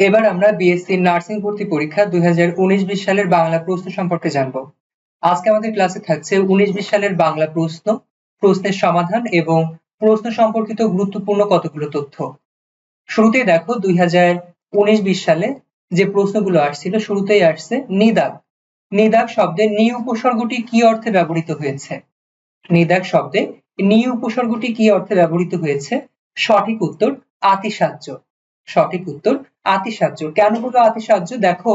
এবার আমরা BSc nursing ভর্তি পরীক্ষা 2019-20 সালের বাংলা প্রশ্ন সম্পর্কে জানবো। আজকে আমাদের ক্লাসে থাকছে 19-20 সালের বাংলা প্রশ্ন, প্রশ্নের সমাধান এবং প্রশ্ন সম্পর্কিত গুরুত্বপূর্ণ কতগুলো তথ্য। শুরুতেই দেখো 2019-20 সালে যে প্রশ্নগুলো আসছিল, শুরুতেই আসছে নিদাগ। নিদাগ শব্দে নি উপসর্গটি কি অর্থে ব্যবহৃত হয়েছে? নিদাগ শব্দে নি উপসর্গটি কি অর্থে ব্যবহৃত হয়েছে? সঠিক উত্তর আতিসাহ্য। সঠিক উত্তর আতিসাহ্য। কেন হলো আতিসাহ্য? দেখো,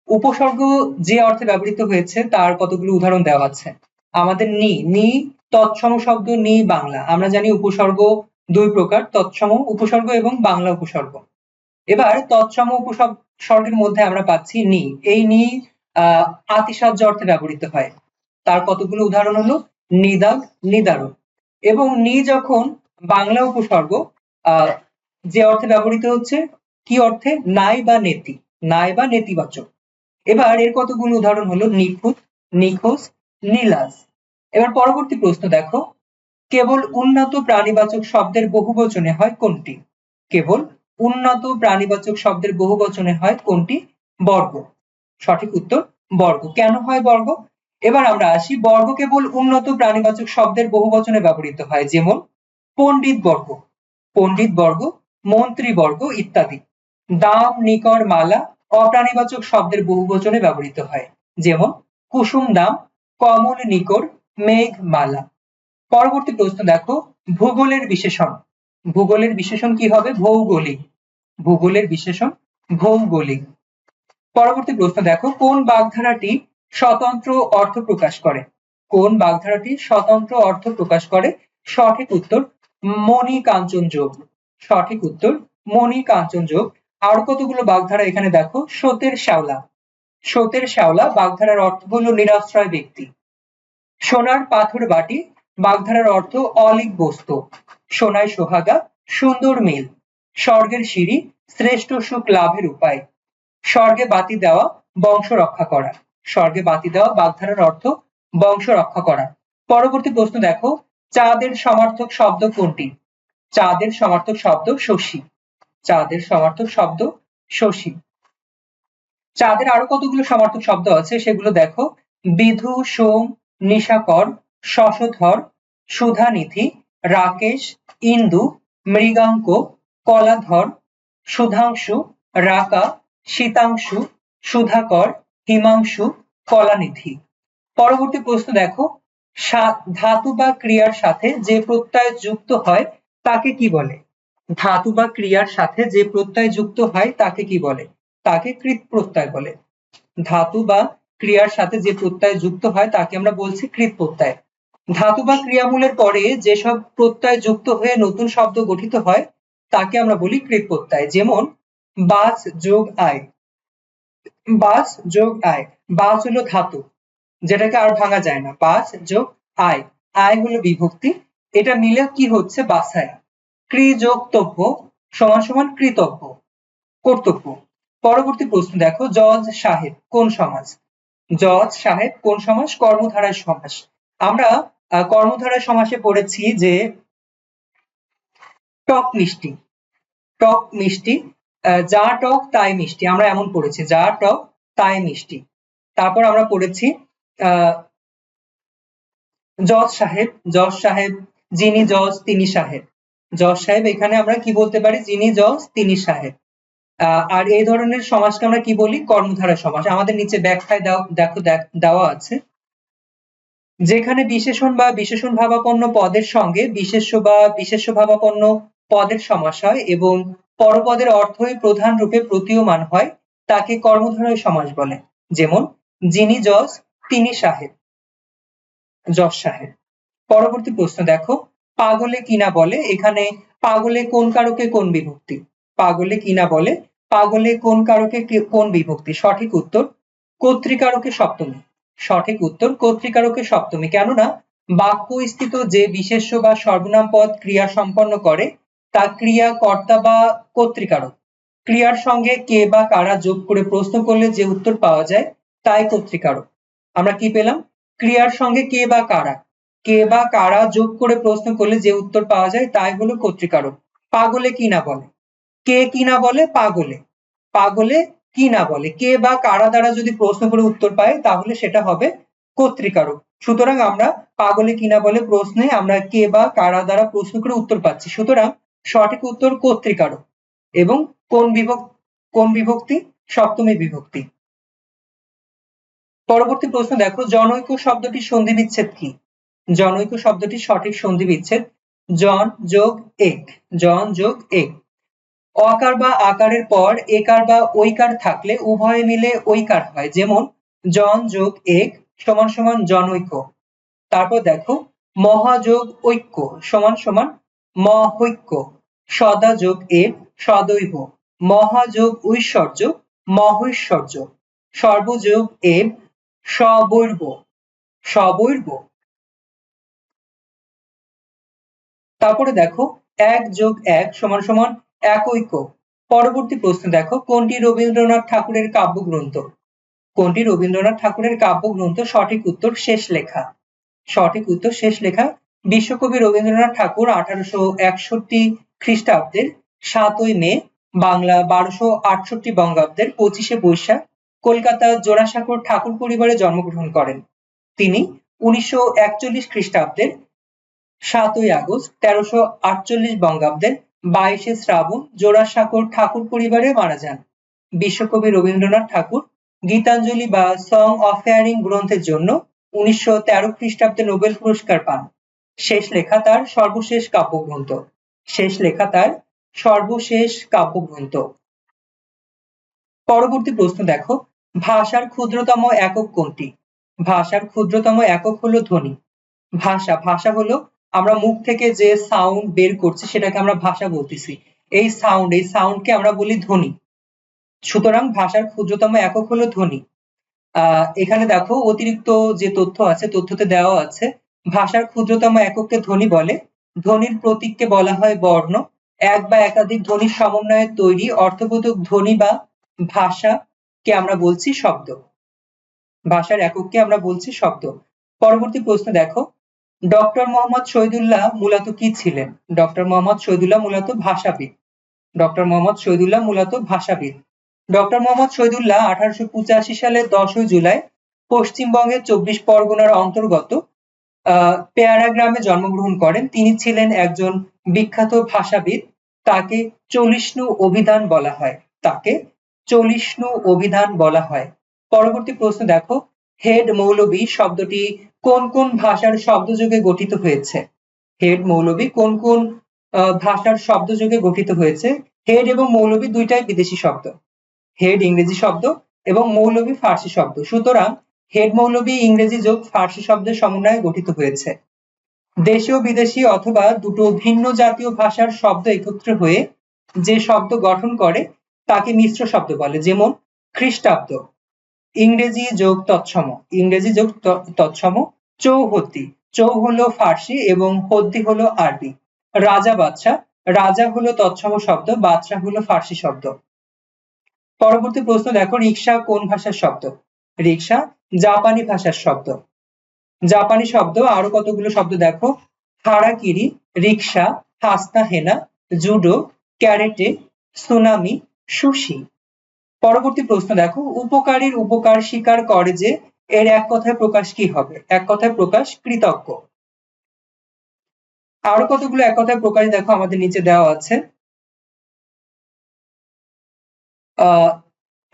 উপসর্গ যে অর্থে ব্যবহৃত হয়েছে তার কতগুলো উদাহরণ দেওয়া আছে। আমাদের নি নি তৎসম শব্দ, নি বাংলা। আমরা জানি উপসর্গ দুই প্রকার, তৎসম উপসর্গ এবং বাংলা উপসর্গ। এবার তৎসম উপসর্গের মধ্যে আমরা পাচ্ছি নি। এই নি আতিসাহ্য অর্থে ব্যবহৃত হয়। তার কতগুলো উদাহরণ হলো নিদাগ, নিদারুণ। এবং নি যখন বাংলা উপসর্গ, যে অর্থে ব্যবহৃত হচ্ছে কি অর্থে? নাই বা নেতি, নাই বা নেতিবাচক। এবার এর কতগুলো উদাহরণ হলো নিখুঁত, নিখোঁজ, নীলাজ। এবার পরবর্তী প্রশ্ন দেখো, কেবল উন্নত প্রাণীবাচক শব্দের বহুবচনে হয় কোনটি? কেবল উন্নত প্রাণীবাচক শব্দের বহুবচনে হয় কোনটি? বর্গ। সঠিক উত্তর বর্গ। কেন হয় বর্গ? এবার আমরা আসি, বর্গ কেবল উন্নত প্রাণীবাচক শব্দের বহুবচনে ব্যবহৃত হয়, যেমন পণ্ডিত বর্গ, পণ্ডিত বর্গ, মন্ত্রী বর্গ ইত্যাদি। দাম, নিকর, মালা অপ্রাণীবাচক শব্দের বহুবচনে ব্যবহৃত হয়, যেমন কুসুম দাম, কমল নিকর, মেঘ মালা। পরবর্তী প্রশ্ন দেখো, ভূগোলের বিশেষণ। ভূগোলের বিশেষণ কি হবে? ভৌগোলিক। ভূগোলের বিশেষণ ভৌগোলিক। পরবর্তী প্রশ্ন দেখো, কোন বাগধারাটি স্বতন্ত্র অর্থ প্রকাশ করে? কোন বাগধারাটি স্বতন্ত্র অর্থ প্রকাশ করে? সঠিক উত্তর মণি কাঞ্চন যোগ। সঠিক উত্তর মণি কাঞ্চন যোগ। আর কতগুলো বাগধারা এখানে দেখো, স্রোতের শ্যাওলা। স্রোতের শ্যাওলা বাগধারার অর্থ হলো নিরাশ্রয় ব্যক্তি। সোনার পাথর বাটি বাগধারার অর্থ অলিক বস্তু। সোনায় সোহাগা, সুন্দর মিল। স্বর্গের সিঁড়ি শ্রেষ্ঠ সুখ লাভের উপায়। স্বর্গে বাতি দেওয়া বংশ রক্ষা করা। স্বর্গে বাতি দেওয়া বাগধারার অর্থ বংশ রক্ষা করা। পরবর্তী প্রশ্ন দেখো, চাঁদের সমার্থক শব্দ কোনটি? চাঁদের সমার্থক শব্দ শশী। চাঁদের সমার্থক শব্দ শশী। চাঁদের আরো কতগুলো সমার্থক শব্দ আছে সেগুলো দেখো, বিধু, সোম, নিশাকর, শশধর, সুধানিধি, রাকেশ, ইন্দু, মৃগাঙ্ক, কলাধর, সুধাংশু, রাকা, শীতাংশু, সুধাকর, হিমাংশু, কলানিধি। পরবর্তী প্রশ্ন দেখো, ধাতু বা ক্রিয়ার সাথে যে প্রত্যয় যুক্ত হয় তাকে কি বলে? ধাতু বা ক্রিয়ার সাথে যে প্রত্যয় যুক্ত হয় তাকে কি বলে? তাকে কৃৎ প্রত্যয় বলে। ধাতু বা ক্রিয়ার সাথে যে প্রত্যয় যুক্ত হয় তাকে আমরা বলছি কৃৎ প্রত্যয়। ধাতু বা ক্রিয়ামূলের পরে যেসব প্রত্যয় যুক্ত হয়ে নতুন শব্দ গঠিত হয় তাকে আমরা বলি কৃৎ প্রত্যয়। যেমন বাস যোগ আয়। বাস যোগ আয়। বাস হলো ধাতু, যেটাকে আর ভাঙা যায় না। বাস যোগ আয়। আয় হলো বিভক্তি। এটা মিলে কি হচ্ছে? বাসায়। ক্রি যোগ তব্য সমান সমান কৃতব্য, কর্তব্য। পরবর্তী প্রশ্ন দেখো, জজ সাহেব কোন সমাস? জজ সাহেব কোন সমাস? কর্মধারয় সমাস। আমরা কর্মধারয় সমাসে পড়েছি যে টক মিষ্টি, টক মিষ্টি, যা টক তাই মিষ্টি। আমরা এমন পড়েছি, যা টক তাই মিষ্টি। তারপর আমরা পড়েছি জজ সাহেব, জজ সাহেব, যিনি জজ তিনি সাহেব। জজ সাহেব এখানে আমরা কি বলতে পারি? যিনি জজ তিনি সাহেব। আর এই ধরনের সমাসকে আমরা কি বলি? কর্মধারয় সমাস। আমাদের নিচে ব্যাখ্যায় দেখো দেওয়া আছে, যেখানে বিশেষণ বা বিশেষণ ভাবাপন্ন পদের সঙ্গে বিশেষ্য বা বিশেষ্য ভাবাপন্ন পদের সমাস হয় এবং পরপদের অর্থই প্রধান রূপে প্রতীয়মান হয় তাকে কর্মধারয় সমাস বলে। যেমন যিনি জজ তিনি সাহেব, জজ সাহেব। পরবর্তী প্রশ্ন দেখো, পাগলে কিনা বলে। এখানে পাগলে কোন কারকে কোন বিভক্তি? পাগলে কিনা বলে, পাগলে কোন কারকে কোন বিভক্তি? সঠিক উত্তর কর্তৃকারকে সপ্তমী। সঠিক উত্তর কর্তৃকারকে সপ্তমী। কেননা বাক্য স্থিত যে বিশেষ্য বা সর্বনাম পদ ক্রিয়া সম্পন্ন করে তা ক্রিয়া কর্তা বা কর্তৃকারক। ক্রিয়ার সঙ্গে কে বা কারা যোগ করে প্রশ্ন করলে যে উত্তর পাওয়া যায় তাই কর্তৃকারক। আমরা কি পেলাম? ক্রিয়ার সঙ্গে কে বা কারা, কে বা কারা যোগ করে প্রশ্ন করলে যে উত্তর পাওয়া যায় তাই হলো কর্তৃকারক। পাগলে কি না বলে, কে কি না বলে? পাগলে। পাগলে কি না বলে, কে বা কারা দ্বারা যদি প্রশ্ন করে উত্তর পাই তাহলে সেটা হবে কর্তৃকারক। সুতরাং আমরা পাগলে কি না বলে প্রশ্নে আমরা কে বা কারা দ্বারা প্রশ্ন করে উত্তর পাচ্ছি, সুতরাং সঠিক উত্তর কর্তৃকারক। এবং কোন বিভক্তি? সপ্তমী বিভক্তি। পরবর্তী প্রশ্ন দেখো, জনৈক শব্দটির সন্ধি বিচ্ছেদ কি? জনৈক শব্দটির সঠিক সন্ধি বিচ্ছেদ জন যোগ এক। জন যোগ এক। অকার বা আকারের পর একার বা ঐকার থাকলে উভয়ে মিলে ঐকার হয়, যেমন জন যোগ এক সমান সমান জনৈক। তারপর দেখো, মহাযোগ ঐক্য সমান সমান মহৈক্য। সদা যোগ এব সদৈব। মহাযোগ ঐশ্বর্য মহৈশ্বর্য। সর্বযোগ এব সবৈর্ব সবৈর্ব। তারপরে দেখো, এক যোগ এক সমান সমান একৈক্য। পরবর্তী প্রশ্ন দেখো, কোনটি রবীন্দ্রনাথ ঠাকুরের কাব্যগ্রন্থ? কোনটি রবীন্দ্রনাথ ঠাকুরের কাব্যগ্রন্থ? সঠিক উত্তর শেষ লেখা। সঠিক উত্তর শেষ লেখা। বিশ্বকবি রবীন্দ্রনাথ ঠাকুর 1861 খ্রিস্টাব্দের 7ই মে, বাংলা 1268 বঙ্গাব্দের 25শে বৈশাখ কলকাতার জোড়াসাঁকোর ঠাকুর পরিবারে জন্মগ্রহণ করেন। তিনি 1941 খ্রিস্টাব্দের 7ই আগস্ট 1348 বঙ্গাব্দের 22শে শ্রাবণ জোড়াসাঁকোর ঠাকুর পরিবারে মারা যান। বিশ্বকবি রবীন্দ্রনাথ ঠাকুর গীতাঞ্জলি বা সং অফ ফেয়ারিং গ্রন্থের জন্য 1913 খ্রিস্টাব্দে নোবেল পুরস্কার পান। শেষ লেখা তার সর্বশেষ কাব্যগ্রন্থ। শেষ লেখা তার সর্বশেষ কাব্যগ্রন্থ। পরবর্তী প্রশ্ন দেখো, ভাষার ক্ষুদ্রতম একক কোনটি? ভাষার ক্ষুদ্রতম একক হলো ধ্বনি। ভাষা হলো আমরা মুখ থেকে যে সাউন্ড বের করছি সেটাকে আমরা ভাষা বলতেছি। এই সাউন্ডকে আমরা বলি ধ্বনি। সুতরাং ভাষার ক্ষুদ্রতম একক হলো ধ্বনি। এখানে দেখো অতিরিক্ত যে তথ্য আছে, তথ্যতে দেওয়া আছে ভাষার ক্ষুদ্রতম একককে ধ্বনি বলে। ধ্বনির প্রতীককে বলা হয় বর্ণ। এক বা একাধিক ধ্বনির সমন্বয়ে তৈরি অর্থবোধক ধ্বনি বা ভাষাকে আমরা বলছি শব্দ। ভাষার একককে আমরা বলছি শব্দ। পরবর্তী প্রশ্ন দেখো, ডক্টর মোহাম্মদ শহীদুল্লাহ মূলত কি ছিলেন? ডক্টর মোহাম্মদ শহীদুল্লাহ মূলত ভাষাবিদ। ডক্টর মোহাম্মদ শহীদুল্লাহ মূলত ভাষাবিদ। ডক্টর মোহাম্মদ শহীদুল্লাহ 1885 সালের 10ই জুলাই পশ্চিমবঙ্গের 24 পরগনার অন্তর্গত পেয়ারা গ্রামে জন্মগ্রহণ করেন। তিনি ছিলেন একজন বিখ্যাত ভাষাবিদ। তাকে চলিষ্ণু অভিধান বলা হয়। তাকে চলিষ্ণু অভিধান বলা হয়। পরবর্তী প্রশ্ন দেখো, হেড মৌলবী শব্দটি কোন কোন ভাষার শব্দযোগে গঠিত হয়েছে? হেড মৌলবী কোন কোন ভাষার শব্দযোগে গঠিত হয়েছে? হেড এবং মৌলবী দুইটাই বিদেশি শব্দ। হেড ইংরেজি শব্দ এবং মৌলবী ফার্সি শব্দ। সুতরাং হেড মৌলবী ইংরেজি যোগ ফার্সি শব্দের সমন্বয়ে গঠিত হয়েছে। দেশীয় বিদেশি অথবা দুটো ভিন্ন জাতীয় ভাষার শব্দ একত্রে হয়ে যে শব্দ গঠন করে তাকে মিশ্র শব্দ বলে, যেমন খ্রিস্টাব্দ ইংরেজি যোগ তৎসম। ইংরেজি যোগ তৎসম। চৌহদ্দি, চৌ হলো ফার্সি এবং হদ্দি হলো আরবি। রাজা বাদশাহ, রাজা হলো তৎসম শব্দ, বাদশাহ হলো ফার্সি শব্দ। পরবর্তী প্রশ্ন দেখো, রিক্সা কোন ভাষার শব্দ? রিক্সা জাপানি ভাষার শব্দ। জাপানি শব্দ আরো কতগুলো শব্দ দেখো, হারাকিরি, রিক্সা, হাসনা হেনা, জুডো, ক্যারেটে, সুনামি, সুশি। পরবর্তী প্রশ্ন দেখো, উপকারীর উপকার স্বীকার করে যে এর এক কথায় প্রকাশ কি হবে? এক কথায় প্রকাশ কৃতজ্ঞ। আরো কতগুলো এক কথায় প্রকাশ দেখো আমাদের নিচে দেওয়া আছে।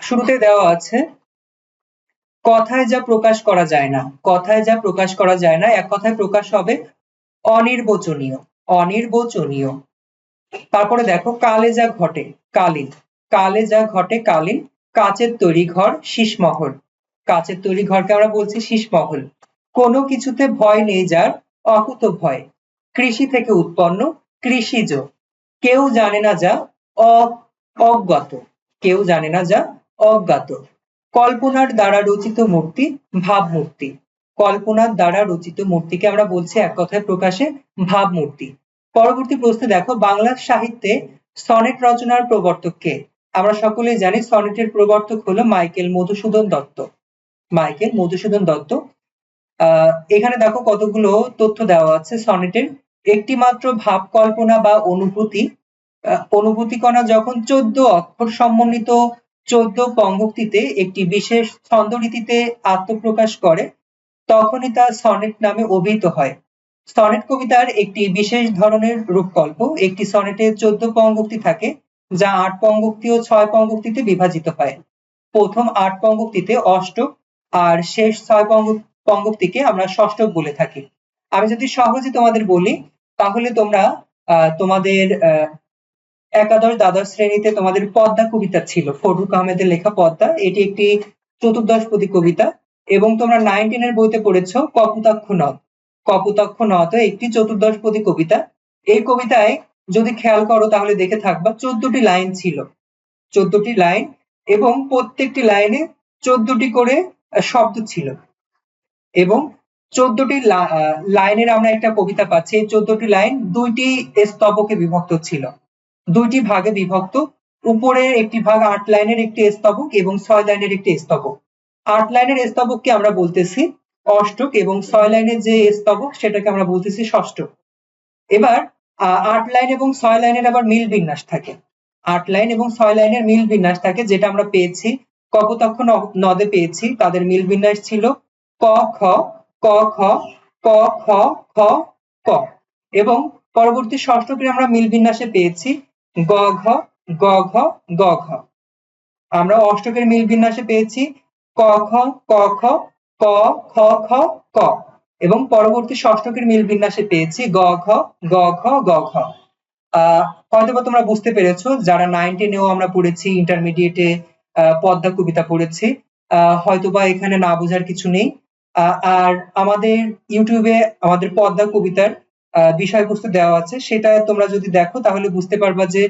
শুরুতে দেওয়া আছে, কথায় যা প্রকাশ করা যায় না। কথায় যা প্রকাশ করা যায় না এক কথায় প্রকাশ হবে অনির্বচনীয়। অনির্বচনীয়। তারপরে দেখো, কালে যা ঘটে কালীন। কালে যা ঘটে কালীন। কাচের তৈরি ঘর শীষমহল। কাচের তৈরি ঘরকে আমরা বলছি শীষমহল। কোনো কিছুতে ভয় নেই যার অকুত ভয়। কৃষি থেকে উৎপন্ন কৃষিজ। কেউ জানে না যা অজ্ঞাত। কেউ জানে না যা অজ্ঞাত। কল্পনার দ্বারা রচিত মূর্তি ভাবমূর্তি। কল্পনার দ্বারা রচিত মূর্তিকে আমরা বলছি এক কথায় প্রকাশে ভাবমূর্তি। পরবর্তী প্রশ্নে দেখো, বাংলা সাহিত্যে সনেট রচনার প্রবর্তক কে? আমরা সকলেই জানি সনেটের প্রবর্তক হলো মাইকেল মধুসূদন দত্ত। মাইকেল মধুসূদন দত্ত। এখানে দেখো কতগুলো তথ্য দেওয়া আছে সনেটের। একটি মাত্র ভাব কল্পনা বা অনুভূতি, অনুভূতি কণা যখন 14 অক্ষর সমন্বিত 14 পঙ্গক্তিতে একটি বিশেষ ছন্দরীতিতে আত্মপ্রকাশ করে তখনই তা সনেট নামে অভিহিত হয়। সনেট কবিতার একটি বিশেষ ধরনের রূপকল্প। একটি সনেটে 14 পঙ্গক্তি থাকে, যা 8 পঙ্গক্তি ও 6 পঙ্গক্তিতে বিভাজিত হয়। প্রথম 8 পঙ্গক্তিতে অষ্টক আর শেষ 6 পঙ্গক্তিকে আমরা ষষ্ঠক বলে থাকি। আমি যদি সহজে তোমাদের বলি, তাহলে তোমরা তোমাদের একাদশ দ্বাদশ শ্রেণীতে তোমাদের পদ্মা কবিতা ছিল, ফররুখ আহমেদের লেখা পদ্মা। এটি একটি চতুর্দশপদী কবিতা এবং তোমরা 9, 10 এর বইতে পড়েছো কপোতাক্ষ নদ। কপোতাক্ষ নদ একটি চতুর্দশপদী কবিতা। এই কবিতায় যদি খেয়াল করো তাহলে দেখে থাকবা 14টি লাইন ছিল, 14টি লাইন, এবং প্রত্যেকটি লাইনে 14টি করে শব্দ ছিল এবং 14টি লাইনের আমরা একটা কবিতা পাচ্ছি। এই 14টি লাইন 2টি স্তবকে বিভক্ত ছিল, 2টি ভাগে বিভক্ত। উপরের একটি ভাগ 8 লাইনের একটি স্তবক এবং 6 লাইনের একটি স্তবক। 8 লাইনের স্তবককে আমরা বলতেছি অষ্টক এবং 6 লাইনের যে স্তবক সেটাকে আমরা বলতেছি ষষ্ঠক। এবার 8 লাইন এবং 6 লাইনের আবার মিল বিন্যাস থাকে। 8 লাইন এবং 6 লাইনের মিল বিন্যাস থাকে, যেটা আমরা পেয়েছি কপোতাক্ষ নদে পেয়েছি। তাদের মিল বিন্যাস ছিল ক খ ক খ ক খ খ ক, এবং পরবর্তী ষষ্ঠকে আমরা মিল বিন্যাসে পেয়েছি গ ঘ গ ঘ গ ঘ। আমরা অষ্টকের মিল বিন্যাসে পেয়েছি ক খ ক খ ক খ খ ক, এবং পরবর্তী ষষ্ঠকের মিল বিন্যাসে পেয়েছি গ ঘ গ ঘ গ ঘ। হয়তোবা তোমরা বুঝতে পেরেছো, যারা 9, 10 এও আমরা পড়েছি, ইন্টারমিডিয়েটে পদ্মা কবিতা পড়েছি, হয়তোবা এখানে না বোঝার কিছু নেই। আর আমাদের ইউটিউবে আমাদের পদ্মা কবিতার বিষয়বস্তু দেওয়া আছে, সেটা তোমরা যদি দেখো তাহলে বুঝতে পারবা যে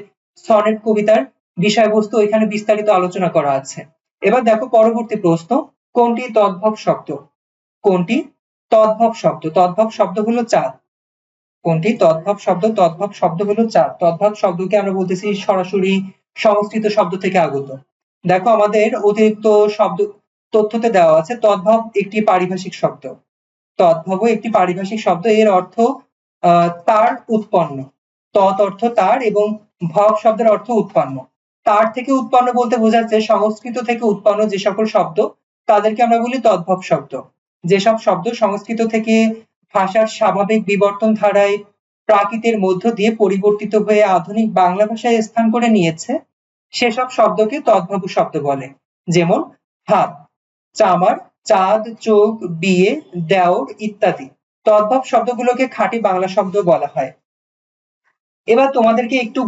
সনেট কবিতার বিষয়বস্তু এখানে বিস্তারিত আলোচনা করা আছে। এবার দেখো পরবর্তী প্রশ্ন, কোনটি তদ্ভব শব্দ? কোনটি তদ্ভব শব্দ? তদ্ভব শব্দ হলো চাঁদ। কোনটি তদ্ভব শব্দ? তদ্ভব শব্দ হলো চাঁদ। তদ্ভব শব্দকে আমরা বলতেছি সরাসরি সংস্কৃত শব্দ থেকে আগত। দেখো আমাদের অতিরিক্ত শব্দ তথ্যতে দেওয়া আছে তদ্ভব একটি পারিভাষিক শব্দ। তদ্ভব একটি পারিভাষিক শব্দ, এর অর্থ তার উৎপন্ন। তৎ অর্থ তার এবং ভব শব্দের অর্থ উৎপন্ন। তার থেকে উৎপন্ন বলতে বোঝাচ্ছে সংস্কৃত থেকে উৎপন্ন যে সকল শব্দ তাদেরকে আমরা বলি তদ্ভব শব্দ। যেসব শব্দ সংস্কৃত থেকে ভাষার স্বাভাবিক বিবর্তন ধারায় প্রাকৃতের মধ্য দিয়ে পরিবর্তিত হয়ে আধুনিক বাংলা ভাষায় স্থান করে নিয়েছে সেসব শব্দকে তদ্ভব শব্দ বলে। যেমন হাত, চামার, চাঁদ, চোখ, বিয়ে, দেওর ইত্যাদি তদ্ভব শব্দগুলোকে খাঁটি বাংলা শব্দ বলা হয়। এবার তোমাদেরকে একটু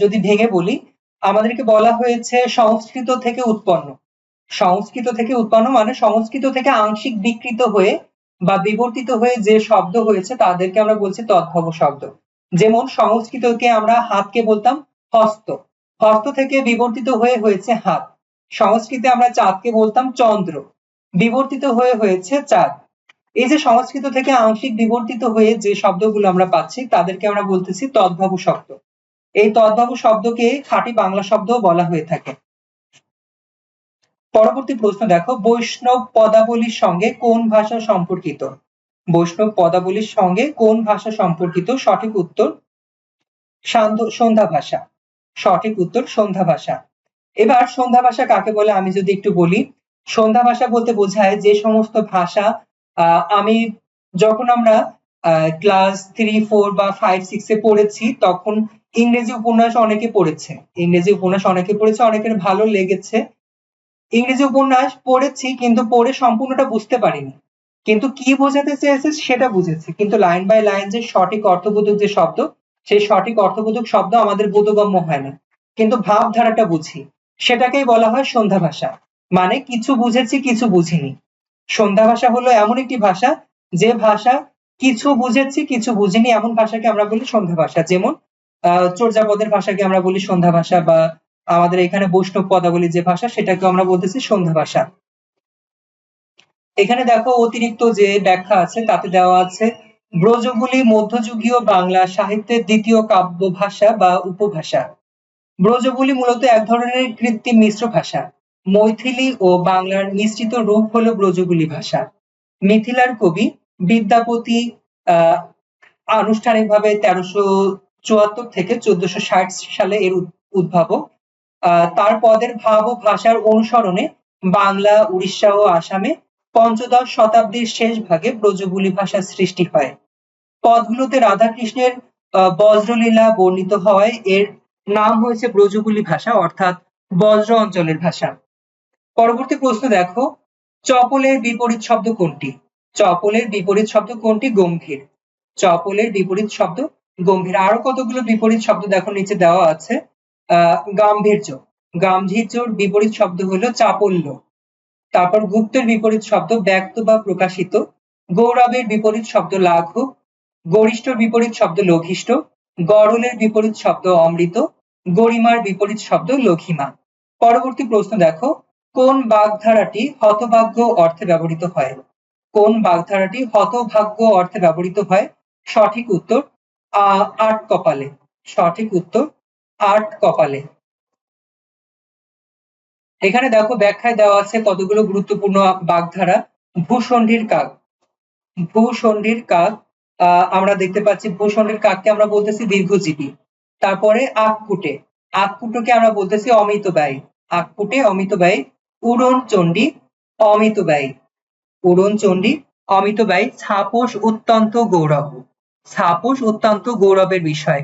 যদি ভেঙে বলি, আমাদেরকে বলা হয়েছে সংস্কৃত থেকে উৎপন্ন। সংস্কৃত থেকে উৎপন্ন মানে সংস্কৃত থেকে আংশিক বিকৃত হয়ে বা বিবর্তিত হয়ে যে শব্দ হয়েছে তাদেরকে আমরা বলছি তদ্ভব শব্দ। যেমন সংস্কৃতকে আমরা হাতকে বলতাম হস্ত, হস্ত থেকে বিবর্তিত হয়ে হয়েছে হাত। সংস্কৃতে আমরা চাঁদকে বলতাম চন্দ্র, বিবর্তিত হয়ে হয়েছে চাঁদ। এই যে সংস্কৃত থেকে আংশিক বিবর্তিত হয়ে যে শব্দগুলো আমরা পাচ্ছি তাদেরকে আমরা বলতেছি তদ্ভব শব্দ। এই তদ্ভব শব্দকে খাঁটি বাংলা শব্দ বলা হয়ে থাকে। পরবর্তী প্রশ্ন দেখো, বৈষ্ণব পদাবলীর সঙ্গে কোন ভাষা সম্পর্কিত? বৈষ্ণব পদাবলীর সঙ্গে কোন ভাষা সম্পর্কিত? সঠিক উত্তর সন্ধ্যা ভাষা। সঠিক উত্তর সন্ধ্যা ভাষা। এবার সন্ধ্যা ভাষা কাকে বলে আমি যদি একটু বলি, সন্ধ্যা ভাষা বলতে বোঝায় যে সমস্ত ভাষা আমি যখন আমরা ক্লাস 3, 4 বা 5, 6 এ পড়েছি তখন ইংরেজি উপন্যাস অনেকে পড়েছে, ইংরেজি উপন্যাস অনেকে পড়েছে, অনেকের ভালো লেগেছে। ইংরেজি উপন্যাস পড়েছি কিন্তু পড়ে সম্পূর্ণটা বুঝতে পারিনি, কিন্তু কি বোঝাতে চেয়েছে সেটা বুঝেছি, কিন্তু লাইন বাই লাইন যে সঠিক অর্থবোধক যে শব্দ, সেই সঠিক অর্থবোধক শব্দ আমাদের বোধগম্য হয় না, কিন্তু ভাবধারাটা বুঝি, সেটাকেই বলা হয় সন্ধ্যা ভাষা। মানে কিছু বুঝেছি কিছু বুঝিনি। সন্ধ্যা ভাষা হলো এমন একটি ভাষা যে ভাষা কিছু বুঝেছি কিছু বুঝিনি, এমন ভাষাকে আমরা বলি সন্ধ্যা ভাষা। যেমন চর্যাপদের ভাষাকে আমরা বলি সন্ধ্যা ভাষা, বা আমাদের এখানে বৈষ্ণব পদাবলী যে ভাষা সেটাকে আমরা বলতেছি সন্ধ্যা ভাষা। এখানে দেখো অতিরিক্ত যে ব্যাখ্যা আছে তাতে দেওয়া আছে ব্রজবুলি মধ্যযুগীয় বাংলা সাহিত্যের দ্বিতীয় কাব্য ভাষা বা উপভাষা। ব্রজবুলি মূলত এক ধরনের কৃত্রিম মিশ্র ভাষা। মৈথিলি ও বাংলার মিশ্রিত রূপ হলো ব্রজবুলি ভাষা। মিথিলার কবি বিদ্যাপতি আনুষ্ঠানিকভাবে 1374 থেকে 1460 সালে এর উদ্ভাবক। তার পদের ভাব ও ভাষার অনুসরণে বাংলা, উড়িষ্যা ও আসামে পঞ্চদশ শতাব্দীর শেষ ভাগে ব্রজবুলি ভাষার সৃষ্টি হয়। পদগুলোতে রাধাকৃষ্ণের বজ্রলীলা বর্ণিত হওয়ায় এর নাম হয়েছে ব্রজবুলি ভাষা, অর্থাৎ বজ্র অঞ্চলের ভাষা। পরবর্তী প্রশ্ন দেখো, চপলের বিপরীত শব্দ কোনটি? চপলের বিপরীত শব্দ কোনটি? গম্ভীর। চপলের বিপরীত শব্দ গম্ভীর। আরো কতগুলো বিপরীত শব্দ দেখো নিচে দেওয়া আছে। গাম্ভীর্য, গাম্ভীর্যর বিপরীত শব্দ হলো চাপল্য। তারপর গুপ্তের বিপরীত শব্দ ব্যক্ত বা প্রকাশিত। গৌরবের বিপরীত শব্দ লাঘব। গরিষ্ঠর বিপরীত শব্দ লঘিষ্ঠ। গরলের বিপরীত শব্দ অমৃত। গরিমার বিপরীত শব্দ লঘিমা। পরবর্তী প্রশ্ন দেখো, কোন বাগধারাটি হতভাগ্য অর্থে ব্যবহৃত হয়? কোন বাগধারাটি হতভাগ্য অর্থে ব্যবহৃত হয়? সঠিক উত্তর আট কপালে। সঠিক উত্তর আট কপালে। এখানে দেখো ব্যাখ্যায় দেওয়া আছে কতগুলো গুরুত্বপূর্ণ বাগধারা। ভূষণ্ডির কাক, ভূষণ্ডির কাক, আমরা দেখতে পাচ্ছি ভূষণ্ডির কাককে আমরা বলতেছি দীর্ঘজীবী। তারপরে আঁককুটে, আঁককুটোকে আমরা বলতেছি অমিত ব্যয়। আঁককুটে অমিত ব্যয়। উড়ন চণ্ডী অমিত ব্যয়। উড়ন চণ্ডী অমিত ব্যয়। ছাপোষ অত্যন্ত গৌরব, ছাপোষ অত্যন্ত গৌরবের বিষয়।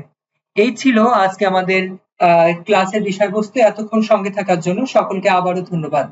এই ছিল আজকে আমাদের ক্লাসের বিষয়বস্তু। এতক্ষণ সঙ্গে থাকার জন্য সকলকে আবারও ধন্যবাদ।